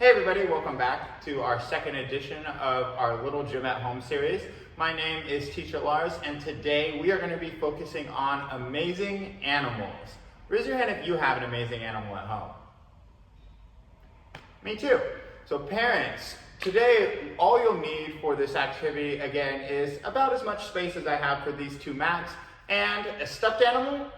Hey everybody, welcome back to our second edition of our Little Gym at Home series. My name is Teacher Lars, and today we are going to be focusing on amazing animals. Raise your hand if you have an amazing animal at home. Me too. So parents, today all you'll need for this activity again is about as much space as I have for these two mats and a stuffed animal.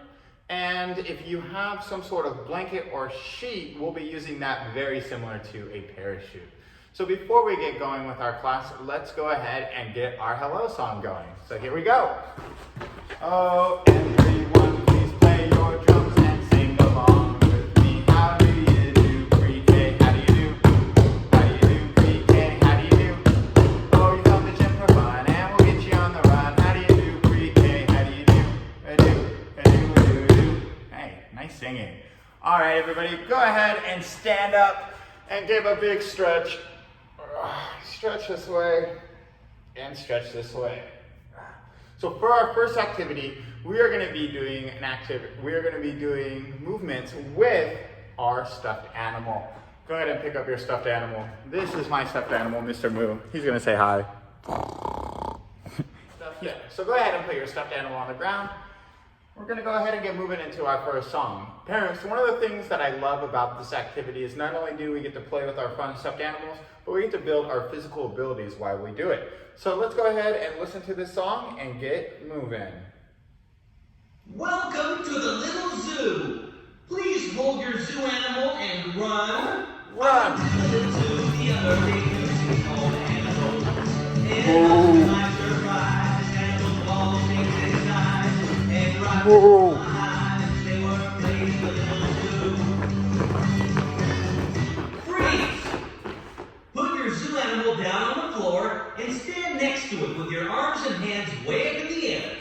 And if you have some sort of blanket or sheet, we'll be using that very similar to a parachute. So before we get going with our class, let's go ahead and get our hello song going. So here we go. Oh, everyone, please play your drums and sing along with me. How do you do pre-K? How do you do? How do you do pre-K? How do you do? Oh, you come to gym for fun and we'll get you on the run. How do you do pre-K? How do you do? Hey, nice singing. All right, everybody, go ahead and stand up and give a big stretch. Stretch this way and stretch this way. So for our first activity, we are going to be doing movements with our stuffed animal. Go ahead and pick up your stuffed animal. This is my stuffed animal, Mr. Moo. He's going to say hi. So go ahead and put your stuffed animal on the ground. We're going to go ahead and get moving into our first song. Parents, one of the things that I love about this activity is not only do we get to play with our fun stuffed animals, but we get to build our physical abilities while we do it. So let's go ahead and listen to this song and get moving. Welcome to the little zoo. Please hold your zoo animal and run. Run! To the other dangerous called animals. And my surprise, animals all think they size. And right behind, they were playing the little zoo. Freeze! Put your zoo animal down on the floor and stand next to it with your arms and hands way up in the air.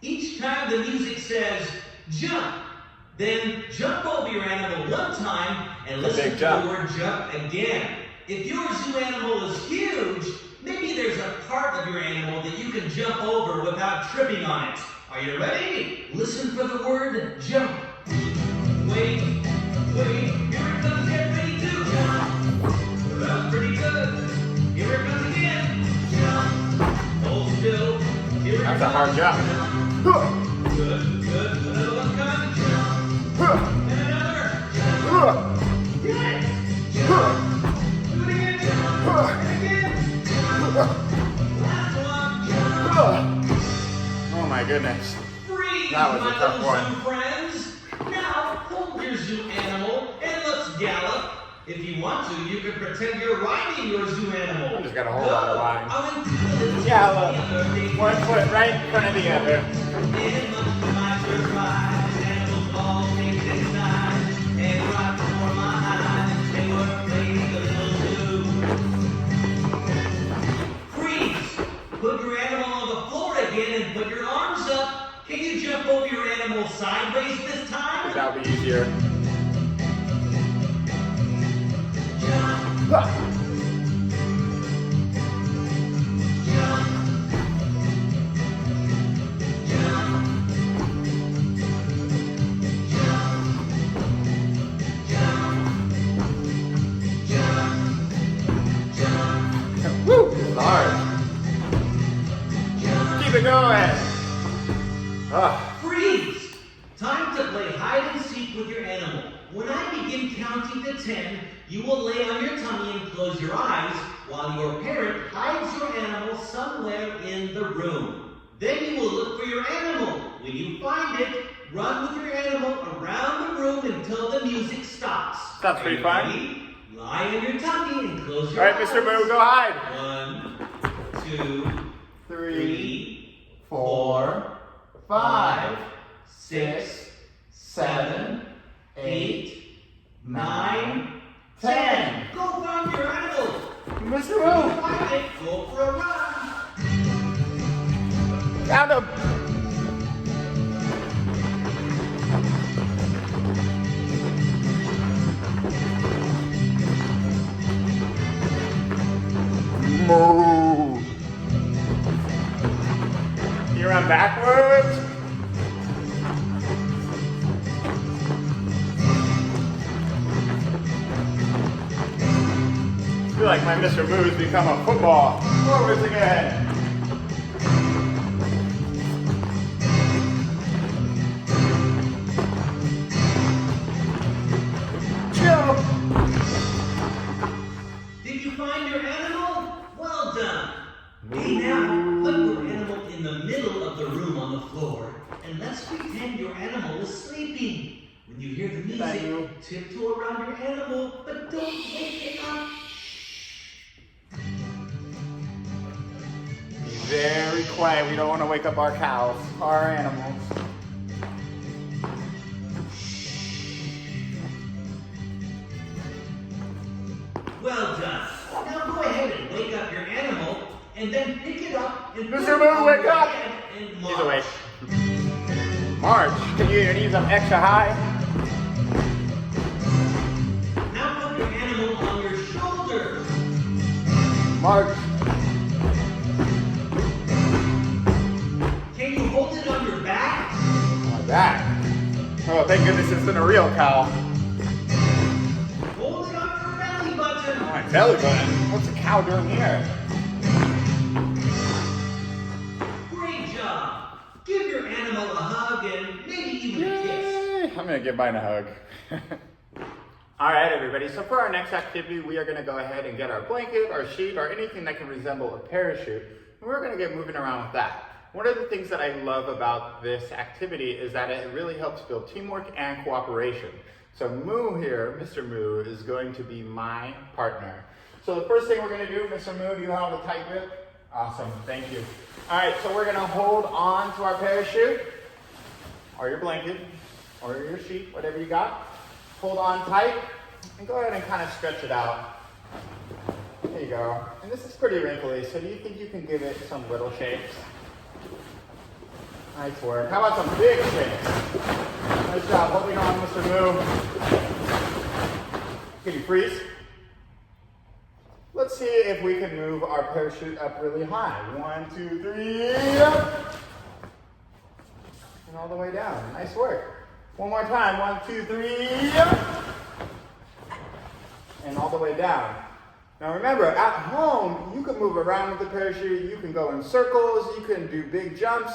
Each time the music says, jump, then jump over your animal one time and listen to the word jump again. If your zoo animal is huge, maybe there's a part of your animal that you can jump over without tripping on it. Are you ready? Listen for the word jump. Wait, here it comes, get ready to jump. That was pretty good. Here it comes again. Jump. Hold still. Here it That's a hard jump. Good. Another one coming. Jump. And another. Jump. Yes. Jump. Do it again. Jump. And again. Jump. Last one. Jump. Oh my goodness. Freeze, That was a tough one. zoo friends. Now hold your zoo animal and let's gallop. If you want to, you can pretend you're riding your zoo animal. I just got a whole lot of line. I'll include it. Yeah, look. One foot right in front of the other. And much to my surprise, animals all think they size. And right before my eyes, they were playing the little zoo. Freeze! Put your animal on the floor again and put your arms up. Can you jump over your animal sideways this time? That'll be easier. Jump. Ah. Woo! Hard. Keep it going. Ah. Freeze! Time to play hide and seek with your animal. When I begin counting to 10, you will lay on your tummy and close your eyes while your parent hides your animal somewhere in the room. Then you will look for your animal. When you find it, run with your animal around the room until the music stops. Sounds pretty fun. Ready? Lie on your tummy and close your eyes. All right, Mr. Moo, go hide. 1, 2, 3, 4, 5, 6, 7, 8, 9, 10. Go find your animal. Mr. When Moo, you find it, go for a run. found him. Moo. You run backwards. feel like my Mr. Moo's become a football. Forwards again. Chill. Did you find your animal? Well done. Hey, now, put your animal in the middle of the room on the floor, and let's pretend your animal is sleeping. When you hear the music, tiptoe around your animal, but don't wake it up. Be very quiet. We don't want to wake up our cows, our animals. Well done. Now go ahead and wake up your animal, and then pick it up and put Mr. it Moo, on wake your up! head and He's march. awake. March, can you need some extra high? Now put your animal on your shoulder. March. Can you hold it on your back? Like that. Oh, thank goodness this isn't a real cow. Hold it on your belly button. Oh, my belly button. What's a cow doing here? Great job. Give your animal a hug and maybe even a kiss. Yay! I'm gonna give mine a hug. All right, everybody. So for our next activity, we are gonna go ahead and get our blanket, our sheet, or anything that can resemble a parachute, and we're gonna get moving around with that. One of the things that I love about this activity is that it really helps build teamwork and cooperation. So Moo here, Mr. Moo, is going to be my partner. So the first thing we're gonna do, Mr. Moo, do you have a tight grip? Awesome, thank you. All right, so we're gonna hold on to our parachute, or your blanket, or your sheet, whatever you got. Hold on tight, and go ahead and kind of stretch it out. There you go. And this is pretty wrinkly, so do you think you can give it some little shakes? Nice work. How about some big shakes? Nice job holding on, Mr. Moo. Can you freeze? Let's see if we can move our parachute up really high. 1, 2, 3, up. And all the way down. Nice work. One more time. 1, 2, 3, up. And all the way down. Now remember, at home, you can move around with the parachute. You can go in circles. You can do big jumps.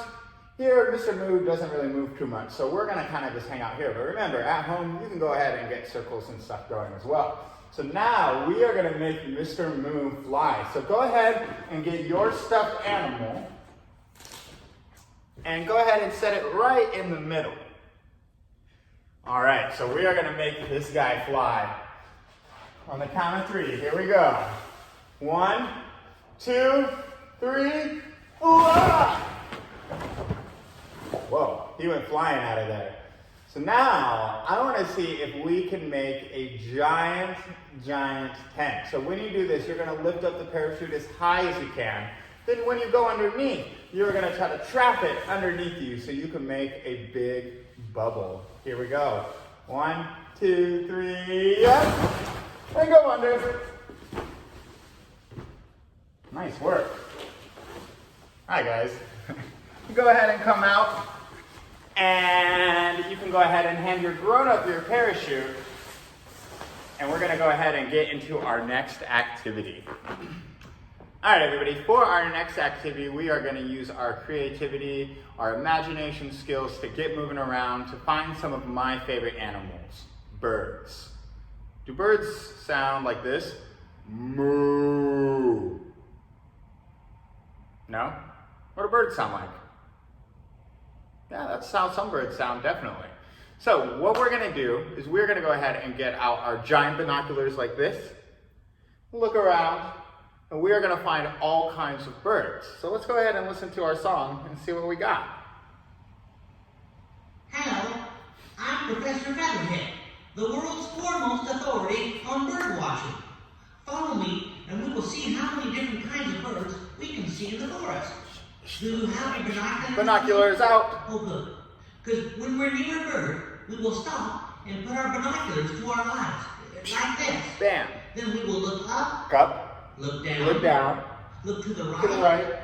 Here, Mr. Moo doesn't really move too much, so we're gonna kind of just hang out here. But remember, at home, you can go ahead and get circles and stuff going as well. So now, we are gonna make Mr. Moo fly. So go ahead and get your stuffed animal, and go ahead and set it right in the middle. All right, so we are gonna make this guy fly. On the count of 3, here we go. 1, 2, 3, whoa! Whoa, he went flying out of there. So now, I want to see if we can make a giant tent. So when you do this, you're going to lift up the parachute as high as you can. Then when you go underneath, you're going to try to trap it underneath you so you can make a big bubble. Here we go. 1, 2, 3, up, and go under. Nice work. All right, guys. Go ahead and come out, and you can go ahead and hand your grown-up your parachute, and we're gonna go ahead and get into our next activity. All right, everybody, for our next activity, we are gonna use our creativity, our imagination skills to get moving around to find some of my favorite animals, birds. Do birds sound like this? Moo. No? What do birds sound like? Yeah, that's how some birds sound, definitely. So what we're gonna do is we're gonna go ahead and get out our giant binoculars like this, look around, and we are gonna find all kinds of birds. So let's go ahead and listen to our song and see what we got. Hello, I'm Professor Featherhead, the world's foremost authority on bird watching. Follow me, and we will see how many different kinds of birds we can see in the forest. Do you have your binoculars? Binoculars out. Oh, good. Because when we're near a bird, we will stop and put our binoculars to our eyes, like this. Bam. Then we will look up, Up. look down, look to the right, To the right.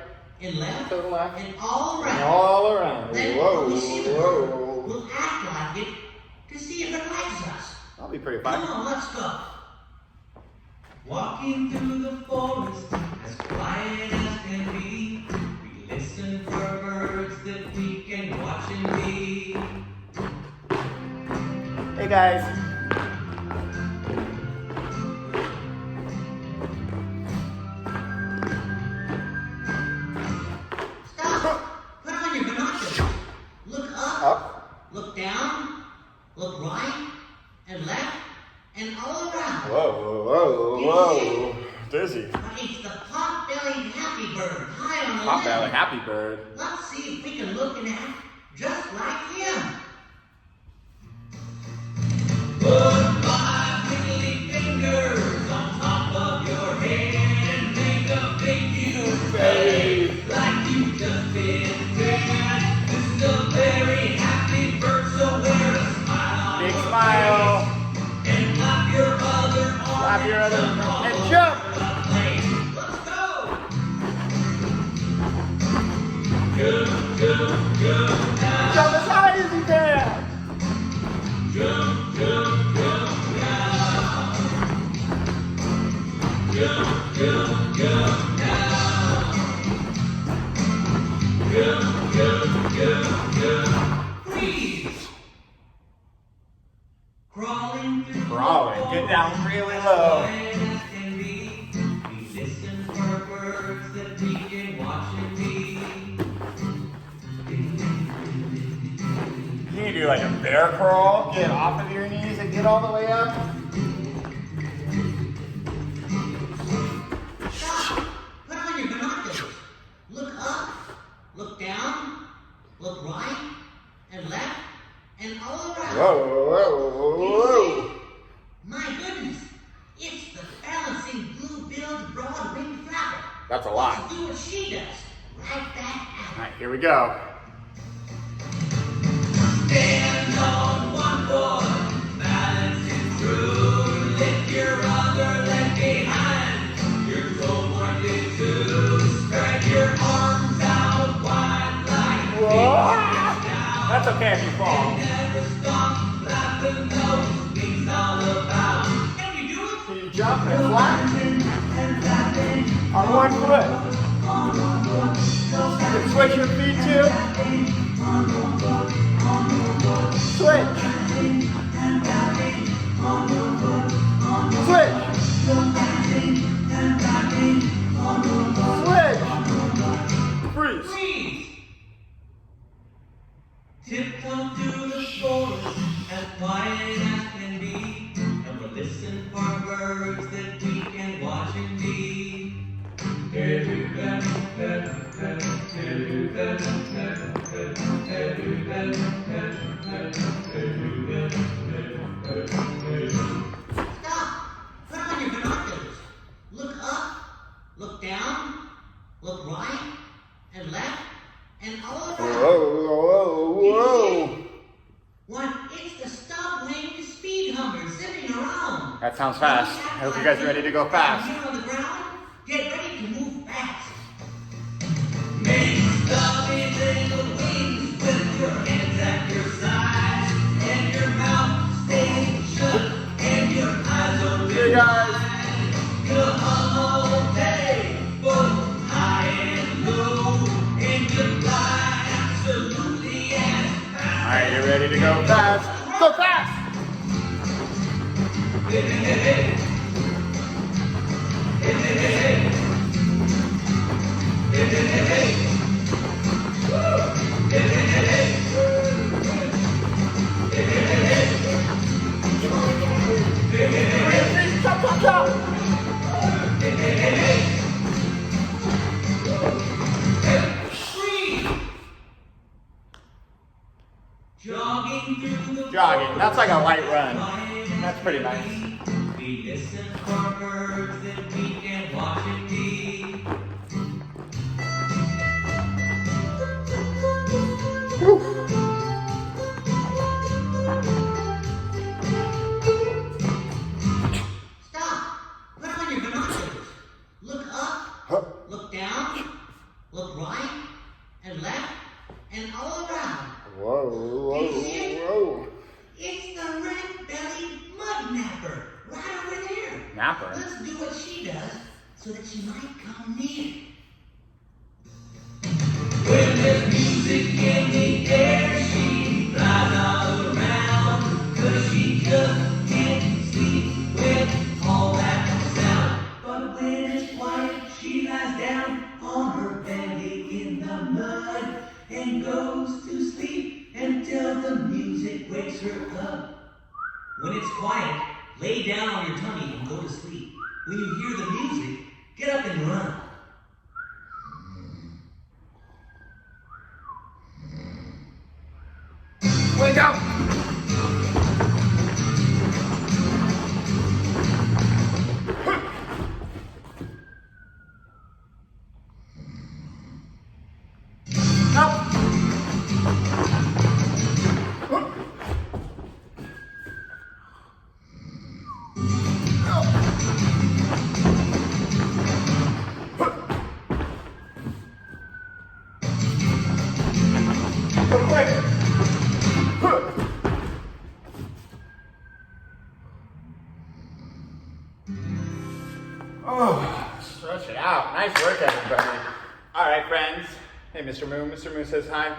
and left, To the left. and all around. And all around. Then Whoa, when we see the bird, whoa. we'll act like it to see if it likes us. That'll be pretty Come fun. on, let's go. Walking through the forest as quiet as can be. We listen for birds that we can watch and be. Hey guys. Stop! Put on your binoculars. Look up. Up. Look down. Look right and left and all around. Whoa, whoa, whoa. Dizzy. But it's the pot-bellied happy bird high on the limb. Pot-bellied happy bird. Let's see if we can look and act just like him. Put 5 wiggly fingers on top of your head and make a big face like you just been fed. This is a very happy bird, so wear a smile on Big your smile. face and clap your other arm Clap your other and arm and jump. Let's go! Jump, jump, jump now. Jump as high as you can. Jump, jump, jump now. Jump, jump, jump now. Jump, jump, jump, jump. Freeze! Crawling through Crawling. Get down really low. We listen for birds that we can watch and be. You can do like a bear crawl, get off of your knees and get all the way up. Stop! Put on your binoculars. Look up, look down, look right and left and all around. Whoa, whoa, whoa. My goodness, it's the balancing blue-billed broad-winged flapper. That's a lot. Let's do what she does. Right back at All right, here we go. Stand on one foot, balancing through. Lift your other leg behind. Your toe pointed to. Spread your arms out wide like Whoa. That's okay if you fall. never stop. Flap the nose, wings all about. Can you do it? Can you jump and flat? On one foot. You can switch your feet too. Switch. Switch. Switch. Freeze. Freeze! Tiptoe through the forest as quiet as can be, and we'll listen for birds that we can watch and be. Stop! Put on your binoculars. Look up, look down, look right and left, and all around. Whoa, whoa, whoa. What? It's the stub-winged speed hummer zipping around. That sounds fast. I hope you guys are ready to go fast. Here on the ground, get ready to move fast. Make stubby little wings with your hands at your sides, and your mouth stays shut, and your eyes open Here, guys. wide. You'll hum all day, both high and low, and you fly absolutely as fast. All right, you ready to go fast? Go fast! Chop, chop, chop! Freeze! Jogging through the Jogging. That's like a light run. That's pretty nice. We listen for birds that we can watch and be. Stop! Put on your binoculars. Look up, look down, look right and left, and all around. Whoa, whoa, whoa. It's the red-bellied mudnapper. so that she might come near. When there's music in the air, she flies all around, 'cause she just can't sleep with all that sound. But when it's quiet, she lies down on her belly in the mud and goes to sleep until the music wakes her up. When it's quiet, lay down on your tummy and go to sleep. When you hear the music, get up and run. Wake up! Up! Quick! Oh, stretch it out. Nice work, everybody. All right, friends. Hey, Mr. Moo. Mr. Moo says hi.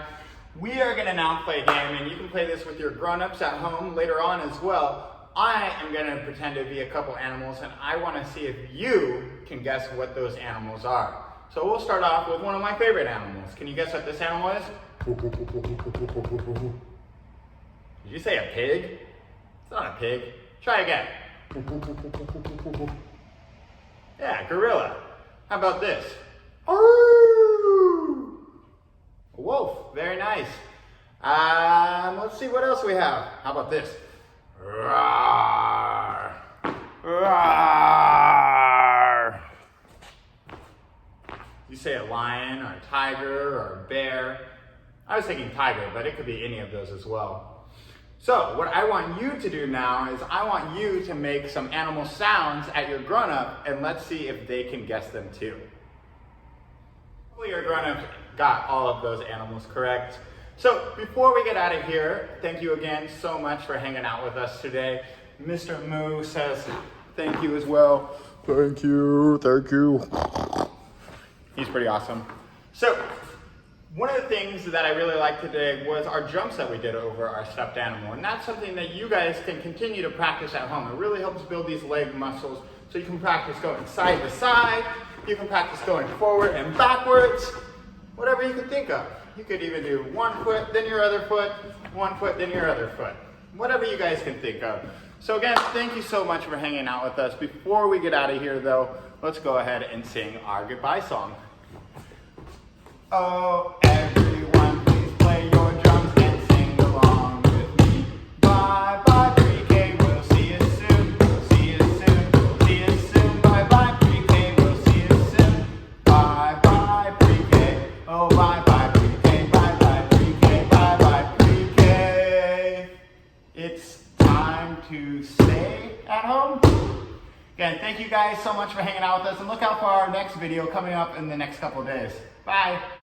We are going to now play a game, and you can play this with your grown-ups at home later on as well. I am going to pretend to be a couple animals, and I want to see if you can guess what those animals are. So we'll start off with one of my favorite animals. Can you guess what this animal is? Did you say a pig? It's not a pig. Try again. Yeah, gorilla. How about this? A wolf. Very nice. Let's see what else we have. How about this? Roar. Roar. You say a lion or a tiger or a bear. I was thinking tiger, but it could be any of those as well. So what I want you to do now is I want you to make some animal sounds at your grown-up, and let's see if they can guess them too. Hopefully your grown-up got all of those animals correct. So before we get out of here, thank you again so much for hanging out with us today. Mr. Moo says thank you as well. Thank you, thank you. He's pretty awesome. So one of the things that I really liked today was our jumps that we did over our stuffed animal. And that's something that you guys can continue to practice at home. It really helps build these leg muscles. So you can practice going side to side. You can practice going forward and backwards. Whatever you can think of. You could even do 1 foot, then your other foot, 1 foot, then your other foot. Whatever you guys can think of. So again, thank you so much for hanging out with us. Before we get out of here though, let's go ahead and sing our goodbye song. Oh, everyone, please play your drums and sing along with me. Bye bye pre-K, we'll see you soon. We'll see you soon. We'll see you soon. Bye bye pre-K, we'll see you soon. Bye bye pre-K. Oh, bye bye pre-K. Bye bye pre-K. Bye bye pre-K. It's time to stay at home. Again, thank you guys so much for hanging out with us, and look out for our next video coming up in the next couple of days. Bye.